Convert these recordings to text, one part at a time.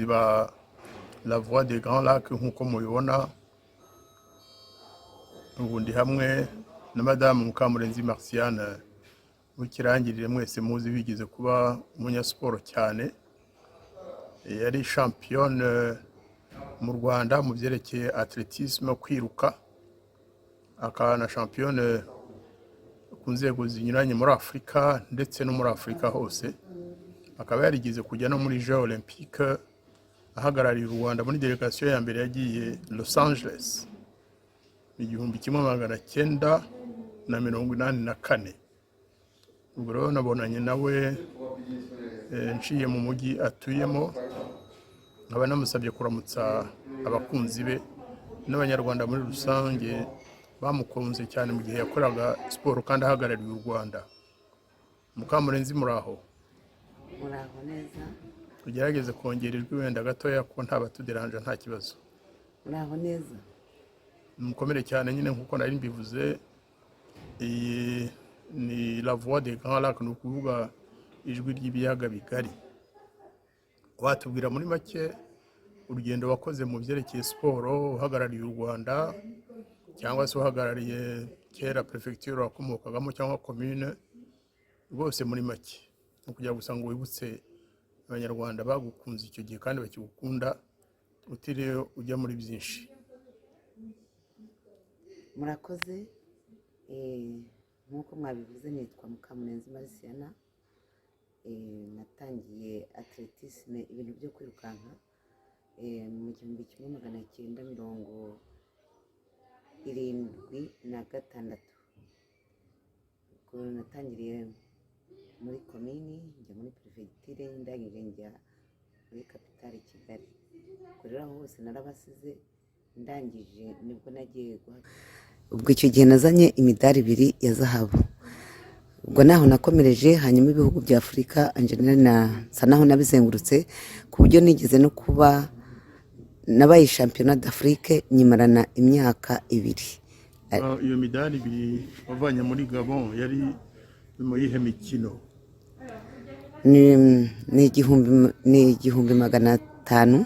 abakunzi ba La Voix des Grands Lacs nk'uko mubibona, ubu ndi hamwe na Madame Mukamurenzi Marciane w'ikirangirire mwese muzi bigeze kuba umunyasiporo cyane, yari championne mu Rwanda mu byerekeye atletisme kwiruka, akaba na championne ku nzego zinyuranye muri Afurika ndetse no muri Afurika hose. Akaba yarigeze kujya no muri Jeux Olympiques ahagarariye u Rwanda muri delegation ya mbere yagiye Los Angeles 1984. Ubwo rero nabonanye nawe nciye mu mujyi atuyemo, nkaba namusabye kuramutsa abakunzi be n'abanyarwanda muri rusange bamukunze cyane mu gihe yakoraga siporo kandi ahagarariye u Rwanda. Mukamurenzi muraho? Muraho neza. Tugerageze kongera ijwi wenda gatoya ko ntabatuderanje nta kibazo. Muraho neza. Mukomere cyane nyine nkuko nari mbivuze, iyi ni La Voix des Grands Lacs, ni ukuvuga ijwi ry'ibiyaga bigari. Watubwira muri make urugendo wakoze mu byerekeye siporo uhagarariye u Rwanda cyangwa se uhagarariye kera prefecture wakomokagamo cyangwa commune, rwose muri make kugira gusa ngo wibutse abanyarwanda bagukunze icyo gihe kandi bakigukunda utiriwe ujya muri byinshi. Murakoze. Nkuko mwabivuze nitwa Mukamurenzi Marciane. Natangiye atletisme, ibintu byo kwirukanka mu 1976. Ubwo natangiriye muri komini, njya muri prefecture, ndangije njya muri kapitale Kigali. Ubwo rero hose narabasize, ndangije nibwo nagiye ubwo icyo gihe nazanye imidari 2 ya zahabu. Ubwo naho nakomereje, hanyuma ibihugu bya Afurika Angelina nsa naho nabizengurutse ku buryo nigeze no kuba nabaye championnat d'Afrique nyimarana imyaka 2. Iyo midari 2 wavanye muri Gabon yari mu yihe mikino? Ni 1500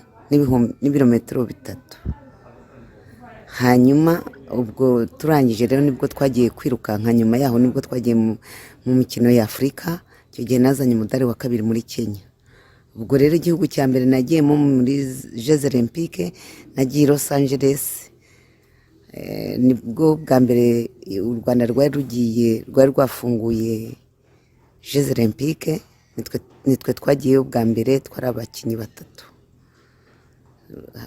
n'ibirometero 3. Hanyuma ubwo turangije rero nibwo twagiye kwirukanka, nyuma yaho nibwo twagiye mu mikino ya Afurika. Icyo gihe nazanye umudari wa 2 muri Kenya. Ubwo rero igihugu cya mbere nagiyemo muri Jeux Olympiques nagiye Los Angeles. Nibwo bwa mbere u Rwanda rwari rwafunguye Jeux Olympiques, nitwe twagiye bwa mbere, twari abakinnyi 3,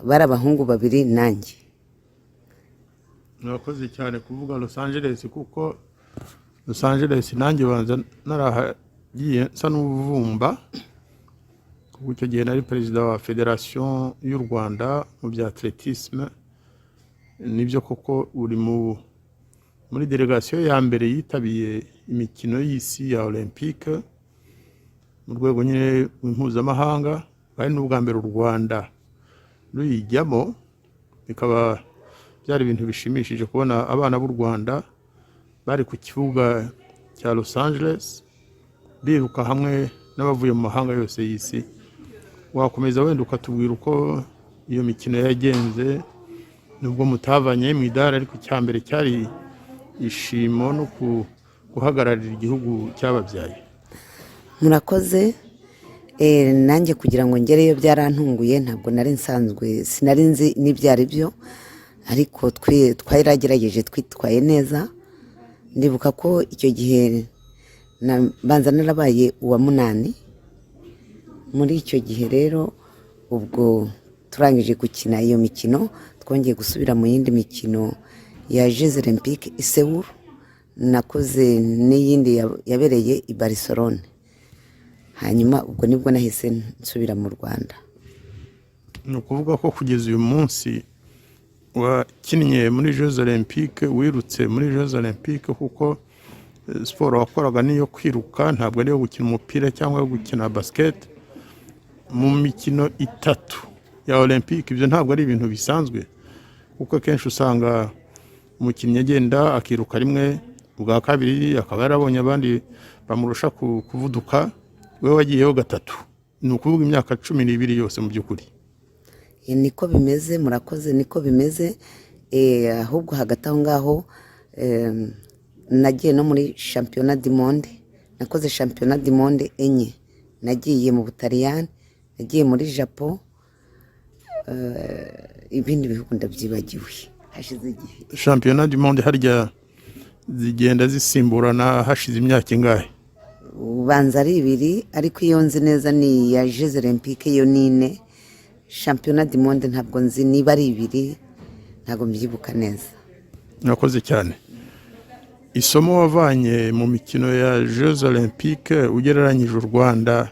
bari abahungu 2 nanjye. Mwakoze cyane kuvuga Los Angeles, kuko Los Angeles nanjye banza narahagiye nsa n'ubuvumba, kuko icyo gihe nari perezida wa Federation y'u Rwanda mu bya atletisme. Nibyo koko uri muri delegation ya mbere yitabiye imikino y'isi ya Olympique mu rwego nyine mpuzamahanga, kandi n'ubwa mbere u Rwanda ruyijyamo. Bikaba byari ibintu bishimishije kubona abana b'u Rwanda bari ku kibuga cya Los Angeles biruka hamwe n'abavuye mu mahanga yose y'isi. Wakomeza wenda ukatubwira uko iyo mikino yagenze, nubwo mutavanye mu idara, ariko cyambere cyari ishimo no guhagararira igihugu cyababyaye. Murakoze. Nanjye kugira ngo ngereyo byarantunguye, ntabwo nari nsanzwe, sinari nzi n'ibyari byo, ariko twagerageje, twitwaye neza. Ndibuka ko icyo gihe banza narabaye uwa 8. Muri icyo gihe rero ubwo turangije gukina iyo mikino, twongeye gusubira mu yindi mikino ya Jeux Olympiques i Seoul. Nakoze n'iyindi yabereye i Barcelone. Hanyuma ubwo nibwo nahise nsubira mu Rwanda. Ni ukuvuga ko kugeza uyu munsi wakinnye muri Jeux Olympiques, wirutse muri Jeux Olympiques, kuko siporo wakoraga niyo kwiruka, ntabwo ari yo gukina umupira cyangwa gukina basket. Mu mikino 3 ya Olympique ibyo ntabwo ari ibintu bisanzwe, kuko kenshi usanga umukinnyi agenda akiruka rimwe, ubwa kabiri akaba yarabonye abandi bamurusha kuvuduka, we wagiyeho 3. Ni ukuvuga imyaka 12 yose mu by'ukuri. niko bimeze, murakoze, niko bimeze. Ahubwo hagati aho ngaho nagiye no muri shampiyona du monde, nakoze shampiyona du monde enye, nagiye mu Butaliyani, nagiye muri Japo, ibindi bihugu ndabyibagiwe hashize igihe. shampiyona du monde harya zigenda zisimburana hashize imyaka ingahe? Ubanza ari 2, ariko iyo nzi neza ni ya Jeux Olympiques, yo ni 4. Shampiyona du monde ntabwo nzi niba ari 2, ntabwo mbyibuka neza. Nakoze cyane. Isomo wavanye mu mikino ya Jeux Olympiques ugereranyije u Rwanda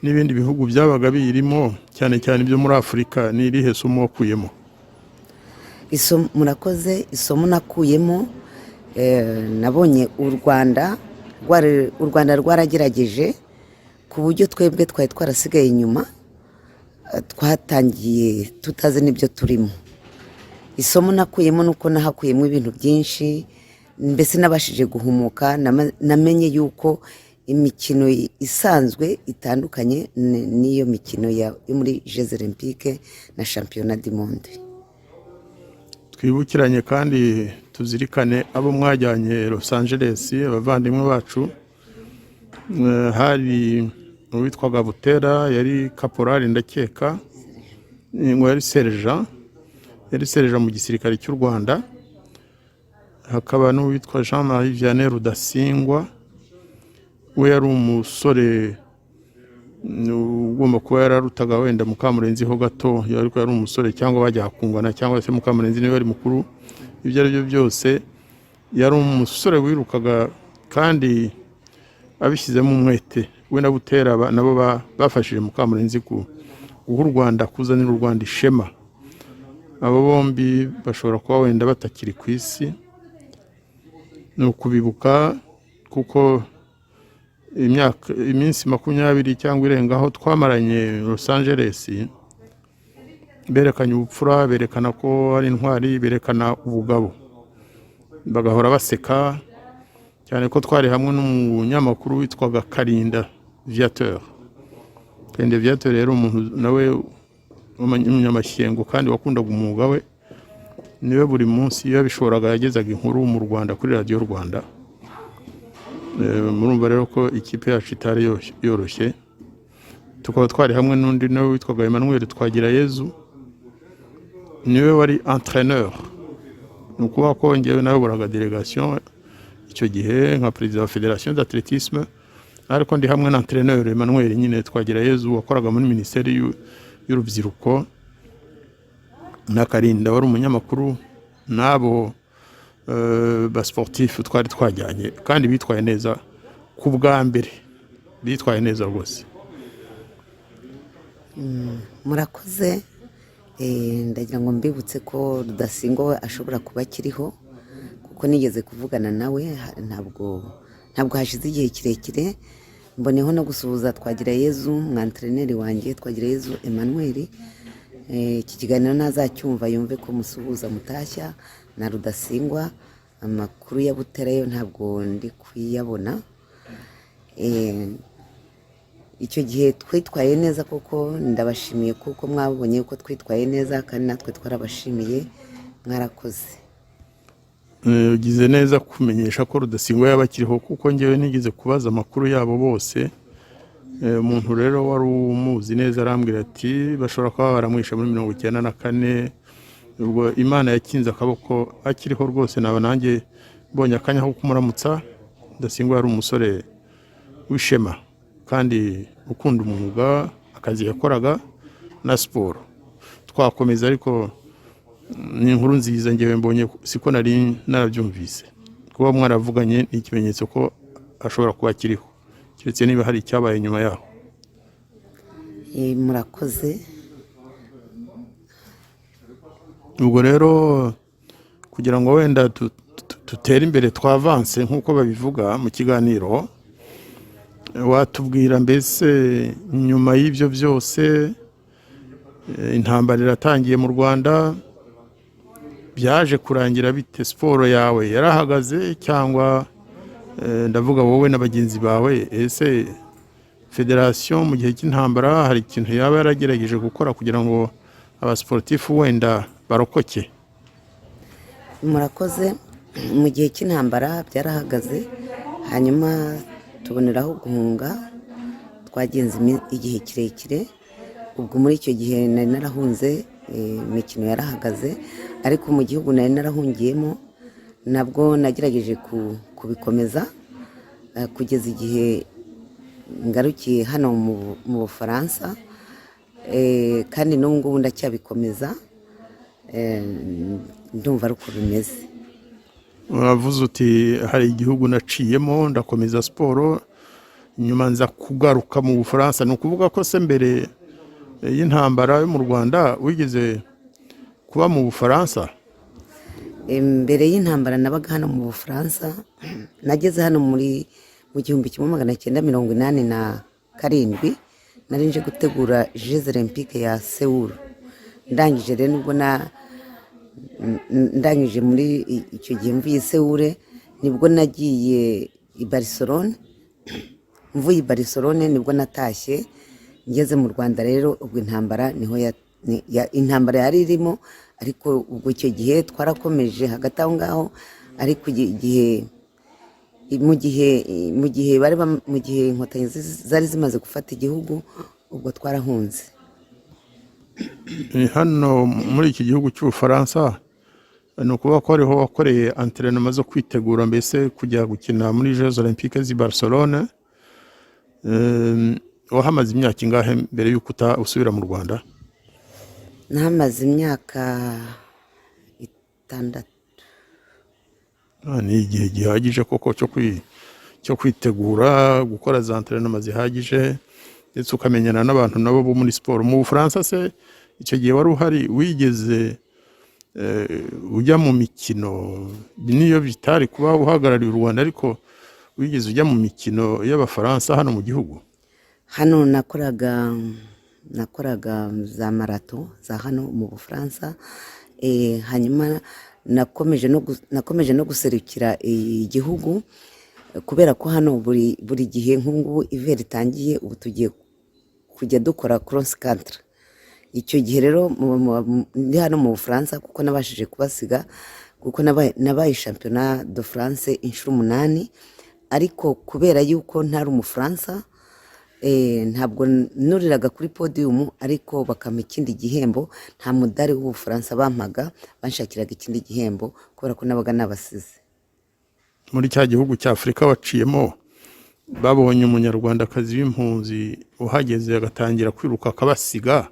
n'ibindi bihugu byabaga birimo, cyane cyane ibyo muri Afurika, ni irihe somo wakuyemo? Murakoze, isomo nakuyemo, nabonye u Rwanda rwaragerageje ku buryo twebwe twari twarasigaye inyuma, twatangiye tutazi n'ibyo turimo. Isomo nakuyemo nuko nahakuyemo ibintu byinshi, mbese nabashije guhumuka, namenye yuko imikino isanzwe itandukanye n'iyo mikino yo muri Jeux Olympiques na Championnat du Monde. Twibukiranye kandi tuzirikane abo mwajyanye Los Angeles, abavandimwe bacu. Hari uwitwaga Butera, yari kaporali ndakeka, ngo yari serija mu gisirikare cy'u Rwanda. Hakaba n'uwitwa Jean-Marie Vianney Rudasingwa, we yari umusore ugomba kuba yararutaga wenda Mukamurenziho gato, yari umusore cyangwa bajya kungana, cyangwa se Mukamurenzi niwe ari mukuru. Ibyo ari byo byose yari umusore wirukaga kandi abishyizemo umwete. We na Butera nabo bafashije Mukamurenzi guha u Rwanda, kuzanira u Rwanda ishema. Abo bombi bashobora kuba wenda batakiri ku isi, ni ukubibuka kuko iminsi 20 cyangwa irengaho twamaranye Los Angeles, berekanye ubupfura, berekana ko ari intwari, berekana ubugabo, bagahora baseka cyane ko twari hamwe n'umunyamakuru witwaga Karinda Viateur. Karinda Viateur rero umuntu nawe umunyamashyengo kandi wakundaga umwuga we, niwe buri munsi iyo bishoboraga yagezaga inkuru mu Rwanda kuri Radio Rwanda. Murumva rero ko ikipe yacu itari yoroshye. Tukaba twari hamwe n'undi nawe witwaga Emmanuel Twagirayezu, niwe wari entraîneur. Nukuba ko ngewe nawe buraga delegation icyo gihe nka president wa Fédération d'athlétisme, ariko ndi hamwe na entraîneur Emmanuel nyine Twagirayezu wakoraga muri ministeri y'urubyiruko, na Karinda wari umunyamakuru, nabo ba sportif twari twajyanye kandi bitwaye neza ku bwa mbere, bitwaye neza rwose. Murakoze, ndagira ngo mbibutse ko Rudasingwa we ashobora kuba akiriho, kuko nigeze kuvugana nawe, ntabwo hashize igihe kirekire. Mboneho no gusuhuza Twagirayezu, mwantreneri wanjye Twagirayezu Emmanuel. Iki kiganiro nazacyumva yumve ko musuhuza mutashya na Rudasingwa. Amakuru ya Butera yo ntabwo ndi kuyabona. Icyo gihe twitwaye neza, kuko ndabashimiye kuko mwabonye ko twitwaye neza, kandi natwe twarabashimiye, mwarakoze. Ugize neza kumenyesha ko Rudasingwa yabakiriho, kuko ngewe nigeze kubaza amakuru yabo bose. Umuntu rero wari umuzi neza arambwira ati bashobora kuba baramwisha muri 1994. Ubwo Imana yakinze akaboko akiriho rwose, naba nanjye mbonye akanya ko kumuramutsa. Rudasingwa yari umusore w'ishema kandi ukunda umwuga, akazi yakoraga na siporo. Twakomeza, ariko ni inkuru nziza ngewe mbonye, siko nari narabyumvise. Kuba mwaravuganye ni ikimenyetso ko ashobora kuba akiriho, keretse niba hari icyabaye nyuma yaho. Murakoze. Ubwo rero kugira ngo wenda tutere imbere, twavanse nk'uko babivuga mu kiganiro, watubwira mbese nyuma y'ibyo byose intambara iratangiye mu Rwanda, byaje kurangira bite? Siporo yawe yarahagaze cyangwa ndavuga wowe na bagenzi bawe, ese federation mu gihe cy'intambara hari ikintu yaba yaragerageje gukora kugira ngo abasiporutifu wenda barokoke. murakoze. Mu gihe cy'intambara byarahagaze, hanyuma tuboneraho guhunga, twagenze igihe kirekire. Ubwo muri icyo gihe nari narahunze, imikino yarahagaze, ariko mu gihugu nari narahungiyemo nabwo nagerageje kubikomeza kugeza igihe ngarukiye hano mu Bufaransa, kandi n'ubu ngubu ndacyabikomeza. Ndumva ari uko bimeze. Uravuze uti hari igihugu naciyemo ndakomeza siporo, nyuma nza kugaruka mu Bufaransa. Ni ukuvuga ko se mbere y'intambara yo mu Rwanda wigeze kuba mu Bufaransa? Mbere y'intambara nabaga hano mu Bufaransa, nageze hano mu 1987 nari nje gutegura Jeux Olympiques ya Seoul. Ndangije rero nubwo ndangije muri icyo gihe mvuye Seoul, nibwo nagiye i Barcelone. Mvuye i Barcelone nibwo natashye ngeze mu Rwanda. Rero ubwo intambara niho intambara yari irimo, ariko ubwo icyo gihe twarakomeje hagati aho ngaho. Ariko mu gihe inkotanyi zari zimaze gufata igihugu, ubwo twarahunze. Hano muri iki gihugu cy'Ubufaransa ni ukuvuga ko ariho wakoreye antrenema zo kwitegura mbese kujya gukina muri Jeux Olympiques z'i Barcelone. Wahamaze imyaka ingahe mbere y'uko usubira mu Rwanda? Nahamaze imyaka 6. Ni igihe gihagije koko cyo kwitegura, gukora za antrenema zihagije, ndetse ukamenyana n'abantu nabo bo muri siporo. Mu Bufaransa se icyo gihe wari uhari, wigeze ujya mu mikino? Niyo bitari kuba uhagarariye u Rwanda, ariko wigeze ujya mu mikino y'Abafaransa hano mu gihugu? Hano nakoraga za marato za hano mu Bufaransa. Hanyuma nakomeje no guserukira igihugu, kubera ko hano buri gihe nk'ubu iveri itangiye, ubu tugiye kujya dukora cross country. Icyo gihe rero ndi hano mu Bufaransa kuko nabashije kubasiga, kuko nabaye championnat de France inshuro 8. Ariko kubera yuko ntari umufaransa, ntabwo nuriraga kuri podium, ariko bakama ikindi gihembo. Nta mudari w'Ubufaransa bampaga, banshakiraga ikindi gihembo kubera ko nabaga nabasize. Muri cya gihugu cya Afurika waciyemo, babonye umunyarwandakazi w'impunzi uhageze agatangira kwiruka akabasiga,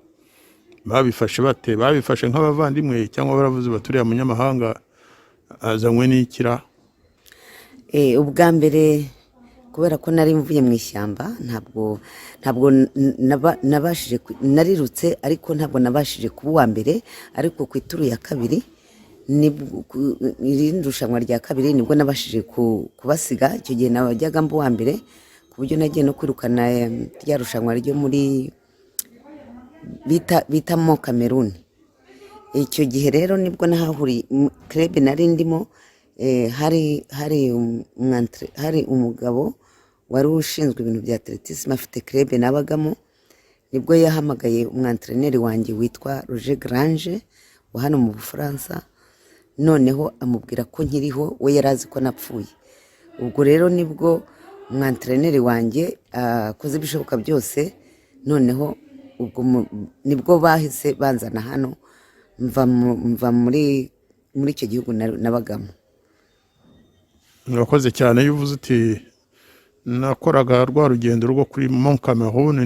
babifashe bate? Babifashe nk'abavandimwe cyangwa baravuze baturiya munyamahanga azanywe n'ikira? Ubwa mbere kubera ko nari mvuye mu ishyamba, ntabwo nabashije, narirutse ariko ntabwo nabashije kuba uwa mbere. Ariko ku ituru ya kabiri, irindi rushanwa rya kabiri, nibwo nabashije kubasiga. Icyo gihe nabajyaga mba uwa mbere, ku buryo nagiye no kwirukana rya rushanwa ryo muri bita mo Cameroon. Icyo gihe rero nibwo nahahuriye club nari ndimo. Hari umugabo wari ushinzwe ibintu bya atletisme, afite club nabagamo. Nibwo yahamagaye umwantreneri wanjye witwa Roger Grange wa hano mu Bufaransa, noneho amubwira ko nkiriho, we yarazi ko napfuye. Ubwo rero nibwo umwantreneri wanjye akoze ibishoboka byose, noneho ubwo nibwo bahise banzana hano, mva muri icyo gihugu nabagamo. Murakoze cyane. Iyo uvuze uti nakoraga rwa rugendo rwo kuri Mont Cameroun,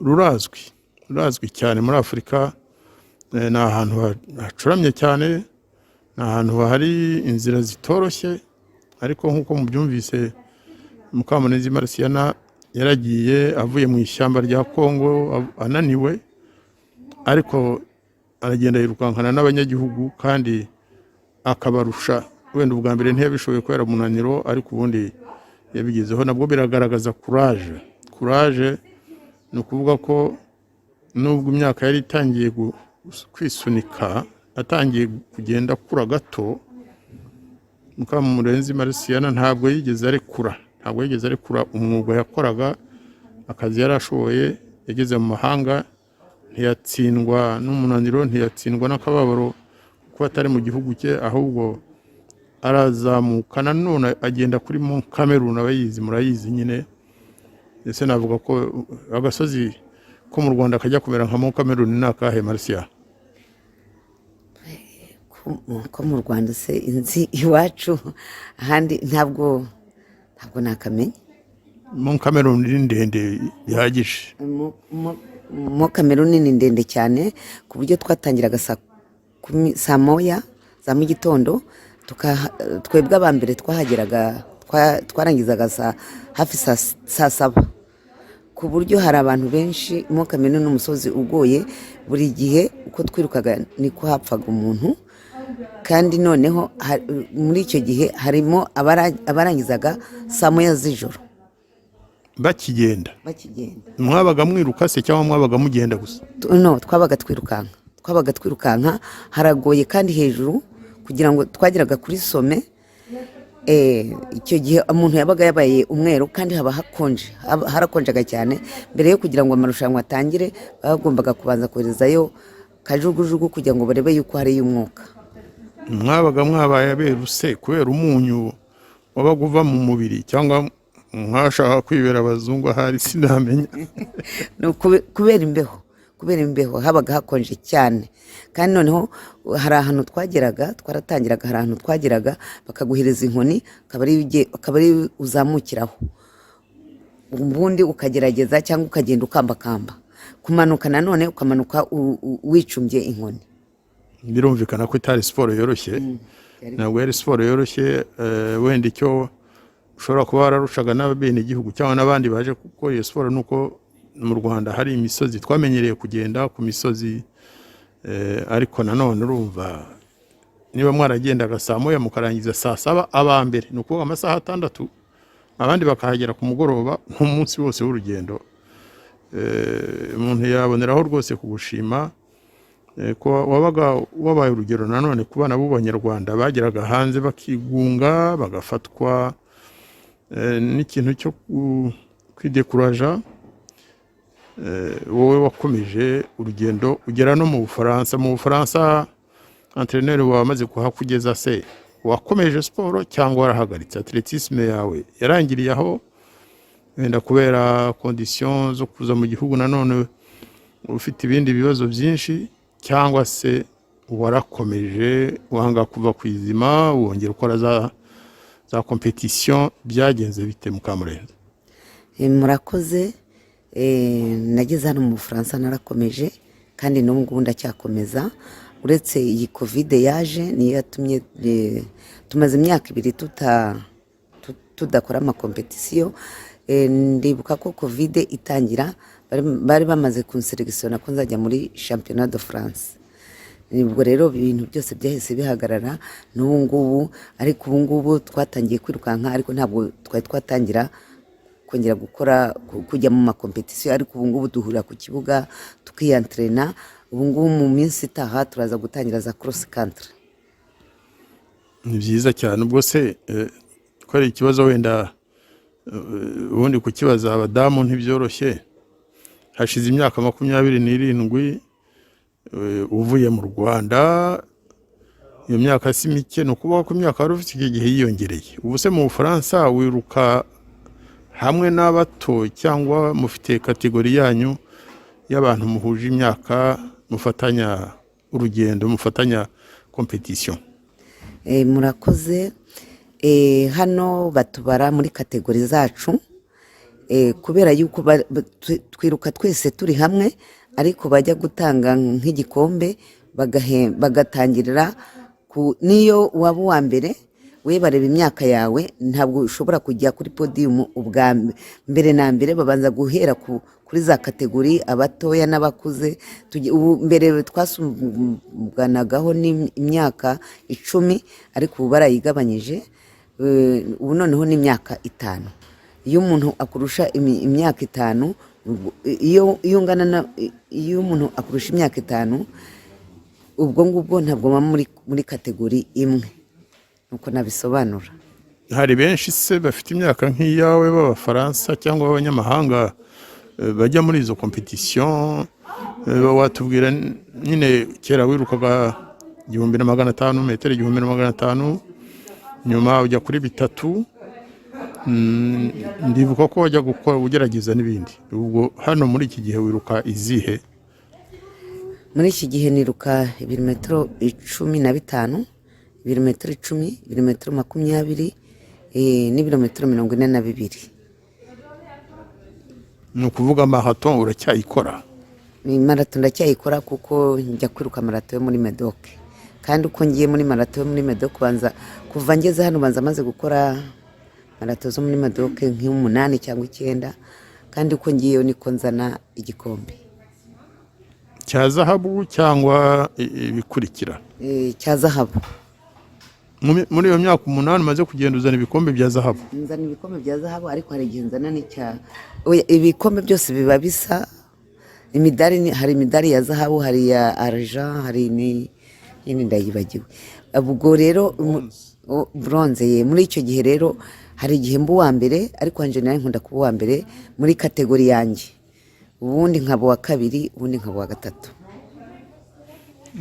rurazwi cyane muri Afurika. Ni ahantu hacuramye cyane, ni ahantu hari inzira zitoroshye, ariko nk'uko mubyumvise Mukamunezi Marciana yaragiye avuye mu ishyamba rya Kongo ananiwe, ariko aragenda yirukankana n'abanyagihugu kandi akabarusha. Wenda ubwa mbere ntiyabishoboye kubera umunaniro, ariko ubundi yabigezeho. Nabwo biragaragaza courage. Ni ukuvuga ko nubwo imyaka yari itangiye kwisunika, atangiye kugenda akura gato, Mukamunezi Marciana ntabwo yigeze arekura umwuga yakoraga, akazi yarashoboye. Yageze mu mahanga ntiyatsindwa n'umunaniro, ntiyatsindwa n'akababaro kuko atari mu gihugu cye, ahubwo arazamuka nanone agenda kuri mu Cameroon, abayizi murayizi nyine. Ese navuga ko agasozi ko mu Rwanda kajya kumera nka mu Cameroon ni akahe Marcia? ko mu Rwanda se inzi iwacu ahandi ntabwo nakamenya. Mu Cameroon ni ndende bihagije. Mo Cameroon ni ndende cyane ku buryo twatangiraga saa moya za mu gitondo, twebwe abambere twahageraga twarangizaga hafi saa saba, ku buryo hari abantu benshi. Mo Cameroon n'umusozi ugoye, buri gihe uko twirukaga niko hapfaga umuntu, kandi noneho muri icyo gihe harimo abarangizaga saa moya z'ijoro bakigenda. Mwabaga mwiruka se cyangwa mwabaga mugenda gusa? No, twabaga twirukanka, haragoye kandi hejuru kugira ngo twageraga kuri some. Icyo gihe umuntu yabaga yabaye umweru kandi haba harakonjaga cyane. Mbere yo kugira ngo amarushanwa atangire bagombaga kubanza koherezayo kajugujugu kugira ngo barebe yuko hari umwuka. Mwabaga mwabaye aberuse kubera umunyu wabaga uva mu mubiri, cyangwa mwashaka kwibera abazungu ahari sinamenya? No, kubera imbeho habaga hakonje cyane, kandi noneho hari ahantu twaratangiraga hari ahantu twageraga bakaguhereza inkoni, akaba ari uzamukiraho, ubundi ukagerageza cyangwa ukagenda ukambakamba. Kumanuka nanone ukamanuka wicumbye inkoni. Birumvikana ko itari siporo yoroshye. Ntabwo yari siporo yoroshye. Wenda icyo ushobora kuba wararushaga n'abene igihugu cyangwa n'abandi baje gukora iyo siporo nuko mu Rwanda hari imisozi, twamenyereye kugenda ku misozi. Ariko nanone urumva niba mwaragendaga saa moya mukarangiza saa saba abambere, ni ukuvuga amasaha 6, abandi bakahagera ku mugoroba nk'umunsi wose w'urugendo. Umuntu yaboneraho rwose kugushima ko wabaye urugero nanone ku bana b'Abanyarwanda bageraga hanze bakigunga, bagafatwa n'ikintu cyo kwidekuraja. Wowe wakomeje urugendo ugera no mu Bufaransa. Mu Bufaransa entraîneur wamaze kuhakugeza se, wakomeje siporo cyangwa warahagaritse? Atletisme yawe yarangiriye aho wenda kubera condition zo kuza mu gihugu nanone ufite ibindi bibazo byinshi, cyangwa se warakomeje wanga kuva kwizima wongera ukora za competition? Byagenze bite Mukamurenzi? Murakoze. Nageze hano mu Bufaransa narakomeje, kandi n'ubu ngubu ndacyakomeza. Uretse iyi Covid yaje niyo yatumye tumaze imyaka 2 tudakora ama competition. Ndibuka ko Covid itangira bari bamaze kunselectiona ko nzajya muri Championnat de France. Nibwo rero ibintu byose byahise bihagarara n'ubu ngubu. Ariko ubu ngubu twatangiye kwirukanka, ariko ntabwo twatangira kongera gukora kujya mu makompetisiyo. Ariko ubu ngubu duhurira ku kibuga tukiyantrena. Ubu ngubu mu minsi itaha turaza gutangira za cross country. Ni byiza cyane. Ubwo se ko ari ikibazo wenda ubundi kukibaza abadamu ntibyoroshye. Hashize imyaka 27 uvuye mu Rwanda, iyo myaka si mike, no kuba ko imyaka wari ufite iki gihe yiyongereye. Ubu se mu Bufaransa wiruka hamwe n'abato cyangwa mufite kategori yanyu y'abantu muhuje imyaka, mufatanya urugendo, mufatanya competition? Murakoze. Hano batubara muri kategori zacu, kubera yuko twiruka twese turi hamwe, ariko bajya gutanga nk'igikombe bagatangirira niyo waba uwa mbere we bareba imyaka yawe, ntabwo ushobora kujya kuri podium ubwa mbere na mbere. Babanza guhera kuri za kategori abatoya n'abakuze. Ubu mbere twasumbanagaho n'imyaka 10, ariko ubu barayigabanyije. Ubu noneho ni imyaka 5. Iyo umuntu akurusha imyaka 5, iyo umuntu akurusha imyaka 5, ubwo ngubwo ntabwo muri kategori imwe, nuko nabisobanura. Hari benshi se bafite imyaka nk'iyawe b'Abafaransa cyangwa abanyamahanga bajya muri izo competition watubwira nyine kera wirukaga 1500 metero 1500 nyuma ujya kuri 3 ndibuka ko wajya gukora ugerageza n'ibindi ubwo hano muri iki gihe wiruka izihe? muri iki gihe niruka ibirometero 15, ibirometero 10, ibirometero 20 n'ibirometero 42. Ni ukuvuga marathon uracyayikora? Ni marathon ndacyayikora kuko njya kwiruka marathon yo muri Medoc, kandi uko ngiye muri marathon yo muri Medoc banza kuva ngeze hano banza maze gukora marathon zo muri Medoc nk'umunani cyangwa 9, kandi uko ngiyeyo niko nzana igikombe cya zahabu cyangwa ibikurikira. Cya zahabu. Muri iyo myaka 8 maze kugenda uzana ibikombe bya zahabu? Nzana ibikombe bya zahabu, ariko hari igihe nzana n'icya ibikombe byose biba bisa. Imidari hari imidari ya zahabu, hari ya argent, hari ni ndayibagiwe. Ubwo rero bronze muri icyo gihe rero hari igihe mbu wa mbere, ariko anje nayo nkunda kuba wa mbere muri kategori yanjye, ubundi nkaba wa kabiri, ubundi nkaba wa gatatu.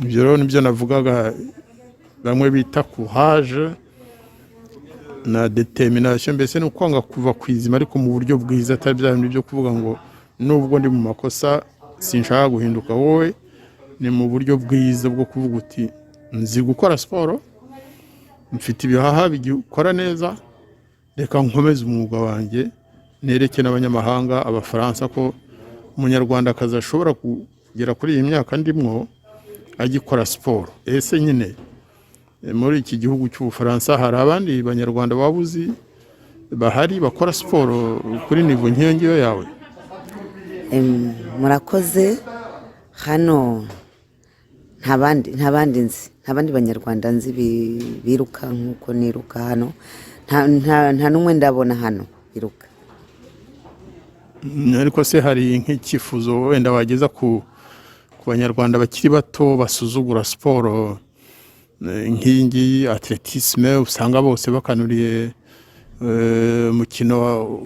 Ibyo rero nibyo navugaga bamwe bita courage na determination, mbese no kwanga kuva kwizima ariko mu buryo bwiza, atari bya bintu byo kuvuga ngo nubwo ndi mu makosa sinshaka guhinduka. Wowe ni mu buryo bwiza bwo kuvuga uti nzi gukora siporo, mfite ibihaha bigikora neza, reka nkomeze umwuga wanjye, nereke n'abanyamahanga abafaransa ko umunyarwanda akaza ashobora kugera kuri iyi myaka ndimwo agikora siporo. Ese nyine muri iki gihugu cy'Ubufaransa hari abandi banyarwanda babuzi bahari bakora siporo kuri nivo nk'iyo yawe? Murakoze. Hano nta bandi banyarwanda nzi biruka nkuko niruka hano. Nta n'umwe ndabona hano biruka. Ariko se hari nk'icyifuzo wenda wageza ku banyarwanda bakiri bato basuzugura siporo nk'ingi atletisme, usanga bose bakanuriye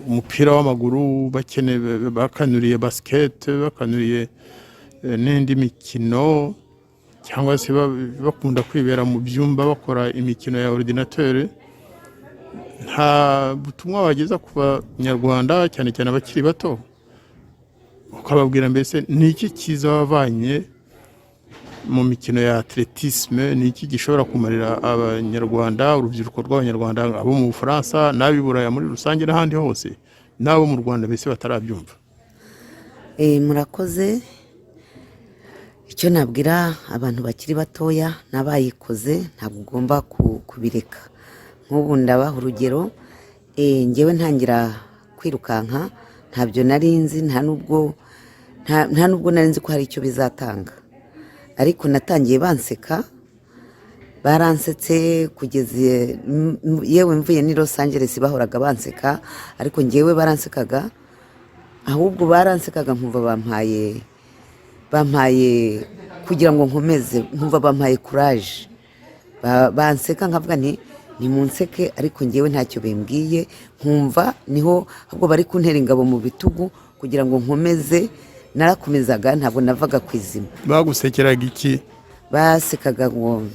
umupira w'amaguru, bakanuriye basket, bakanuriye n'indi mikino, cyangwa se bakunda kwibera mu byumba bakora imikino ya ordinateur. Nta butumwa wageza ku banyarwanda cyane cyane abakiri bato ukababwira mbese ni iki cyiza wavanye mu mikino ya atletisme, ni iki gishobora kumarira abanyarwanda, urubyiruko rw'abanyarwanda, abo mu Bufaransa n'ab'i Buraya muri rusange n'ahandi hose, n'abo mu Rwanda mbese batarabyumva? Murakoze. Icyo nabwira abantu bakiri batoya n'abayikoze, ntabwo ugomba kubireka. Nk'ubu ndabaha urugero, ngewe ntangira kwirukanka ntabyo nari nzi, nta nubwo nari nzi ko hari icyo bizatanga, ariko natangiye banseka, baransetse kugeza yewe mvuye ni Los Angeles bahoraga banseka, ariko ngewe baransekaga, ahubwo baransekaga nkumva bampaye kugira ngo nkomeze, nkumva bampaye courage, banseka nkavuga nti nimunseke, ariko ngewe ntacyo bimbwiye, nkumva niho ahubwo bari kuntera ingabo mu bitugu kugira ngo nkomeze. Narakomezaga, ntabwo navaga kwizima. Bagusekeraga iki? Basekaga ngo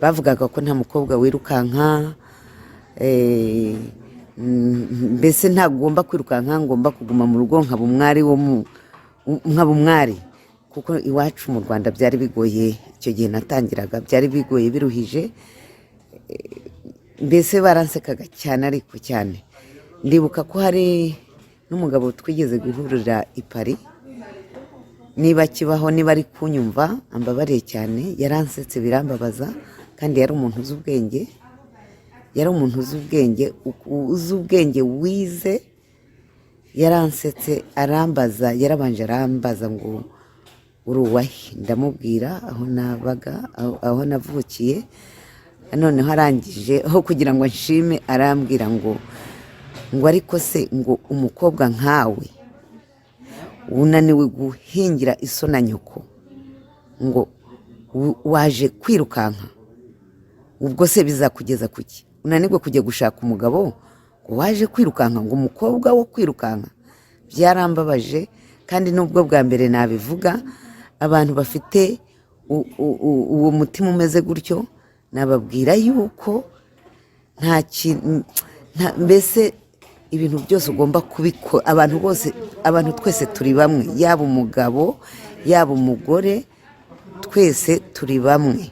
bavugaga ko nta mukobwa wirukanka, mbese ntagomba kwirukanka, ngomba kuguma mu rugo nkaba umwari, kuko iwacu mu Rwanda byari bigoye. Icyo gihe natangiraga byari bigoye biruhije, mbese baransekaga cyane, ariko cyane. Ndibuka ko hari n'umugabo twigeze guhurira i Paris, niba kibaho, niba ari kunyumva ambabariye cyane, yaransetse birambabaza, kandi yari umuntu uzi ubwenge, wize. Yaransetse arambaza, yarabanje arambaza ngo uri uwahe? Ndamubwira aho navukiye. Noneho arangije aho kugira ngo nshime arambwira ngo ariko se ngo umukobwa nkawe unaniwe guhingira iso na nyoko, ngo waje kwirukanka, ubwo se bizakugeza kuki? Unanirwe kujya gushaka umugabo ngo waje kwirukanka, ngo umukobwa wo kwirukanka? Byarambabaje, kandi nubwo bwa mbere nabivuga abantu bafite uwo mutima umeze gutyo nababwira yuko nta kintu mbese ibintu byose ugomba kubikora abantu bose abantu twese turi bamwe yaba umugabo yaba umugore twese turi bamwe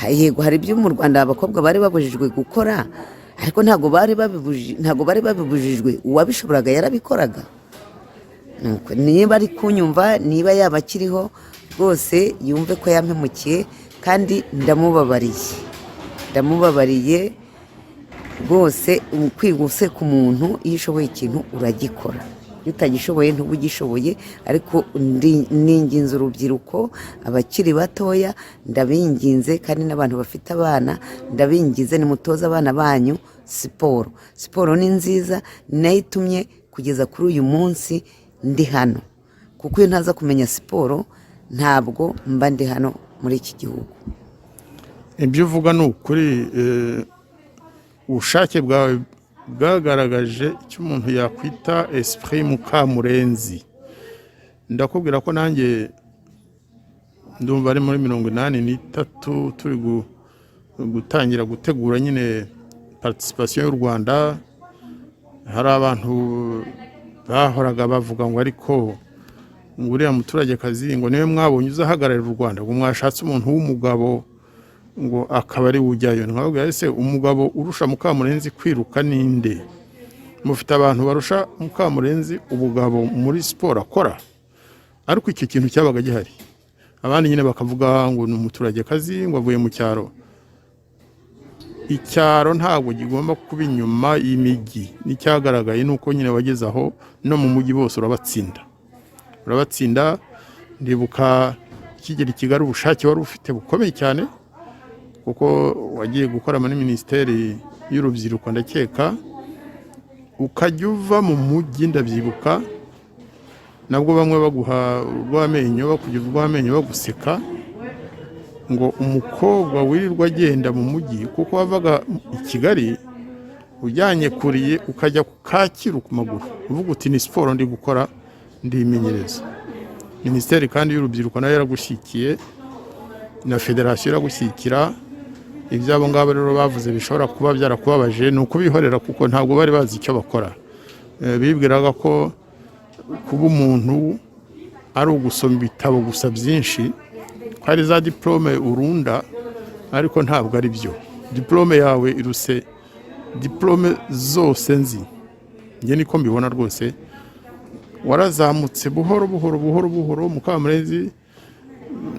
yego hari ibyo mu Rwanda abakobwa bari babujijwe gukora ariko ntago bari babibujijwe uwabishoboraga yarabikoraga niba ari kunyumva niba yaba akiriho rwose yumve ko yampemukiye kandi ndamubabariye rwose kwiguse ku muntu iyo ushoboye ikintu uragikora iyo utagishoboye ntuba ugishoboye ariko ninginze urubyiruko abakiri batoya ndabinginze kandi n'abantu bafite abana ndabingize nimutoze abana banyu siporo ni nziza nayo itumye kugeza kuri uyu munsi ndi hano kuko iyo ntaza kumenya siporo ntabwo mba ndi hano muri iki gihugu. Ibyo uvuga ni ukuri ubushake bwawe bwagaragaje icyo umuntu yakwita esprit mukamurenzi. Ndakubwira ko nanjye ndumva ari muri 83 turi gutangira gutegura nyine participation y'u Rwanda. Hari abantu bahoraga bavuga ngo ariko nguriya muturage kazi ngo niwe mwabonye uzahagararira u Rwanda ngo mwashatse umuntu w'umugabo ngo akaba ari ujyayo. Nkababwira ese umugabo urusha Mukamurenzi kwiruka ninde? Mufite abantu barusha Mukamurenzi ubugabo muri siporo akora, ariko icyo kintu cyabaga gihari. Abandi nyine bakavuga ngo ni umuturage kazi ngo avuye mu cyaro. Icyaro ntabwo gigomba kuba inyuma y'imijyi. N'icyagaragaye nuko nyine wageze aho no mu mujyi bose urabatsinda. Ndibuka kigera Kigali ubushake wari ufite bukomeye cyane kuko wagiye gukora muri Minisiteri y'Urubyiruko ndakeka, ukajya uva mu mujyi ndabyibuka nabwo bamwe baguha urw'amenyo bakugira urw'amenyo baguseka ngo umukobwa wirirwa agenda mu mujyi kuko wavaga i Kigali ujyanye kuriye ukajya ku Kacyiru ku maguru uvuga uti ni siporo ndi gukora ndimenyereza. Minisiteri kandi y'Urubyiruko nayo yaragushyikiye na federasiyo iragushyikira. Ibyabo ngabo rero bavuze bishobora kuba byarakubabaje ni ukubihorera kuko ntabwo bari bazi icyo bakora. Bibwiraga ko kuba umuntu ari ugusoma ibitabo gusa byinshi, hari za diplome urunda, ariko ntabwo ari byo. Diplome yawe iruse diplome zose nzi. Nge niko mbibona rwose. Warazamutse buhoro Mukamurenzi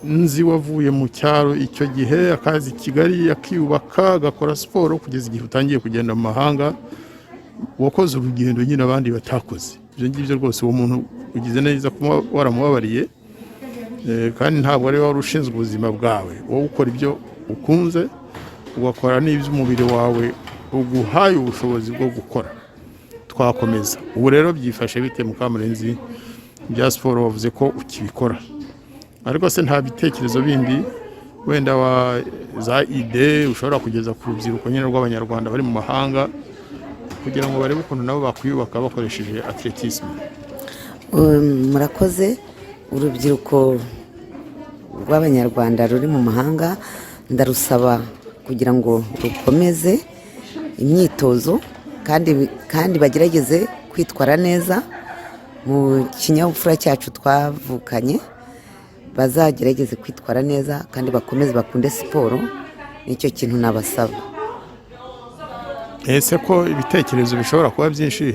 nzi wavuye mu cyaro icyo gihe akazi Kigali akiyubaka agakora siporo kugeza igihe utangiye kugenda mu mahanga. Wakoze urugendo nyine abandi batakoze. Ibyo ngibyo rwose uwo muntu ugize neza kuba waramubabariye, kandi ntabwo ari wari ushinzwe ubuzima bwawe. Wowe ukora ibyo ukunze ugakora n'iby'umubiri wawe uguhaye ubushobozi bwo gukora. Twakomeza ubu rero byifashe bite Mukamurenzi bya siporo wavuze ko ukibikora, ariko se nta bitekerezo bindi wenda za ide ushobora kugeza ku rubyiruko nyine rw'Abanyarwanda bari mu mahanga kugira ngo barebe ukuntu nabo bakwiyubaka bakoresheje atletisme? Murakoze. Urubyiruko rw'Abanyarwanda ruri mu mahanga ndarusaba kugira ngo rukomeze imyitozo kandi bagerageze kwitwara neza mu kinyabupfura cyacu twavukanye. Bazagerageze kwitwara neza kandi bakomeze bakunde siporo. Nicyo kintu nabasaba. Ese ko ibitekerezo bishobora kuba byinshi,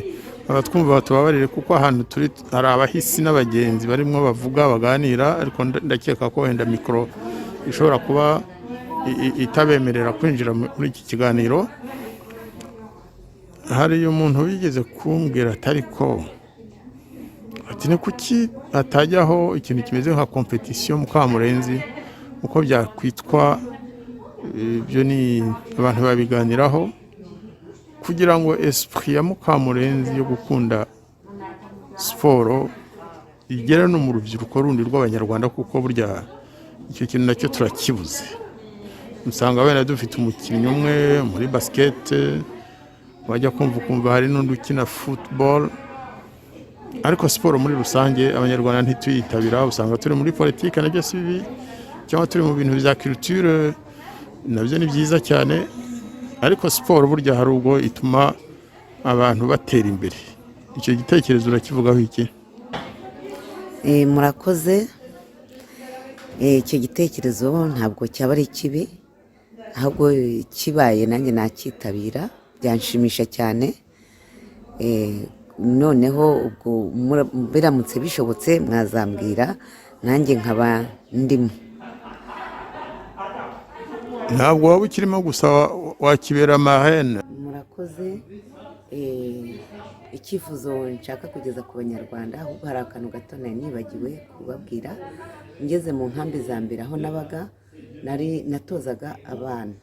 abatwumva batubabarire kuko ahantu turi hari abahisi n'abagenzi barimo bavuga baganira, ariko ndakeka ko wenda mikoro ishobora kuba itabemerera kwinjira muri iki kiganiro. Hari umuntu wigeze kumbwira atariko ati ni kuki atajyaho ikintu kimeze nka competition Mukamurenzi uko byakwitwa. Ibyo ni abantu babiganiraho kugira ngo esprit ya Mukamurenzi yo gukunda siporo igere no mu rubyiruko rundi rw'Abanyarwanda, kuko burya icyo kintu nacyo turakibuze. Usanga wenda dufite umukinnyi umwe muri basket, wajya kumva hari n'undi ukina football, ariko siporo muri rusange abanyarwanda ntituyitabira, usanga turi muri politiki nabyo si bibi, cyangwa turi mu bintu bya culture nabyo ni byiza cyane, ariko siporo burya hari ubwo ituma abantu batera imbere. Icyo gitekerezo urakivugaho iki? Murakoze. Icyo gitekerezo ntabwo cyaba ari kibi, ahubwo kibaye nanjye nakitabira, byanshimisha cyane. Noneho ubwo biramutse bishobotse mwazambwira nanjye nkaba ndimo. Ntabwo waba ukirimo gusa wakibera marraine. Murakoze. Icyifuzo nshaka kugeza ku banyarwanda, ahubwo hari akantu gato nari nibagiwe kubabwira. Ngeze mu nkambi za mbere aho nabaga, natozaga abana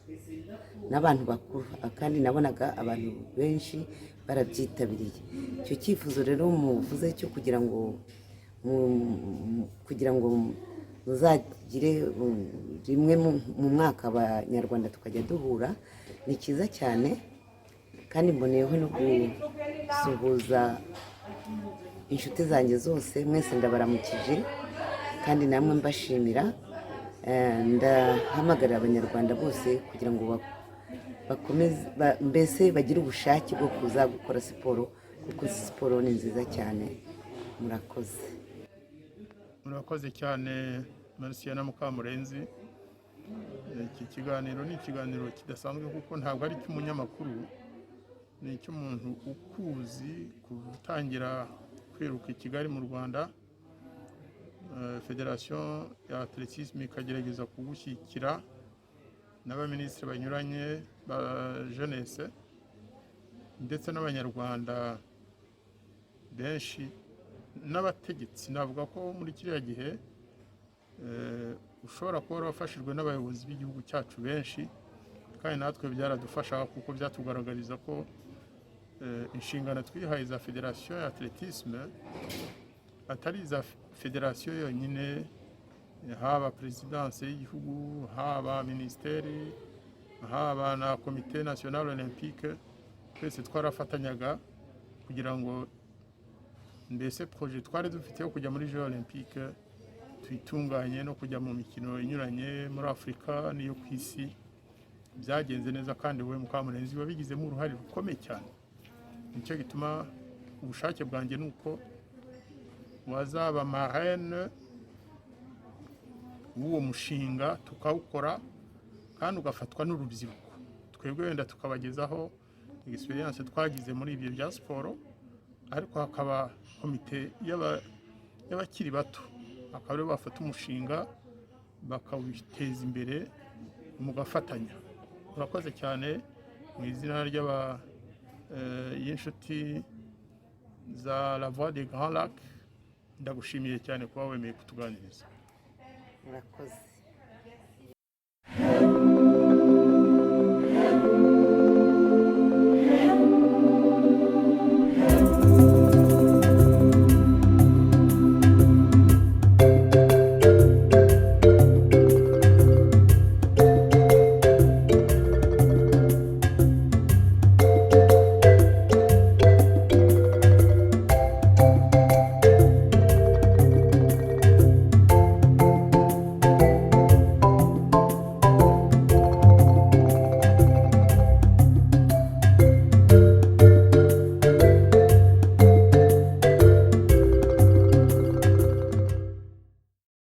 n'abantu bakuru, kandi nabonaga abantu benshi barabyitabiriye. Icyo cyifuzo rero muvuze cyo kugira ngo muzagire rimwe mu mwaka abanyarwanda tukajya duhura, ni cyiza cyane. Kandi mboneyeho no gusuhuza inshuti zanjye zose, mwese ndabaramukije kandi namwe mbashimira. Ndahamagarira abanyarwanda bose kugira ngo bakomeze mbese bagire ubushake bwo kuza gukora siporo, kuko siporo ni nziza cyane. Murakoze. Murakoze cyane Marciana Mukamurenzi. Iki kiganiro ni ikiganiro kidasanzwe kuko ntabwo ari cy'umunyamakuru, ni icy'umuntu ukuzi gutangira kwiruka i Kigali mu Rwanda. Federation ya Atletisme ikagerageza kugushyigikira n'abaminisitiri banyuranye ba jeunesse ndetse n'abanyarwanda benshi n'abategetsi. Navuga ko muri kiriya gihe ushobora kuba warafashijwe n'abayobozi b'igihugu cyacu benshi, kandi natwe byaradufasha kuko byatugaragariza ko inshingano twihaye za Federation ya Atletisme atari za federasiyo yonyine, haba perezidanse y'igihugu, haba minisiteri, haba na komite nationale olympique, twese twarafatanyaga kugira ngo mbese projet twari dufite yo kujya muri Jeux olympique tuyitunganye no kujya mu mikino inyuranye muri Afurika n'iyo ku isi. Byagenze neza kandi we Mukamurenzi wabigizemo uruhare rukomeye cyane. Nicyo gituma ubushake bwanjye nuko wazaba marraine w'uwo mushinga tukawukora, kandi ugafatwa n'urubyiruko. Twebwe wenda tukabagezaho experience twagize muri ibyo bya siporo, ariko hakaba komite y'abakiri bato, akaba aribo bafata umushinga bakawiteza imbere mugafatanya. Murakoze cyane mu izina y'inshuti za La Voix des Grands Lacs. Ndagushimiye cyane kuba wemeye kutuganiriza. Murakoze.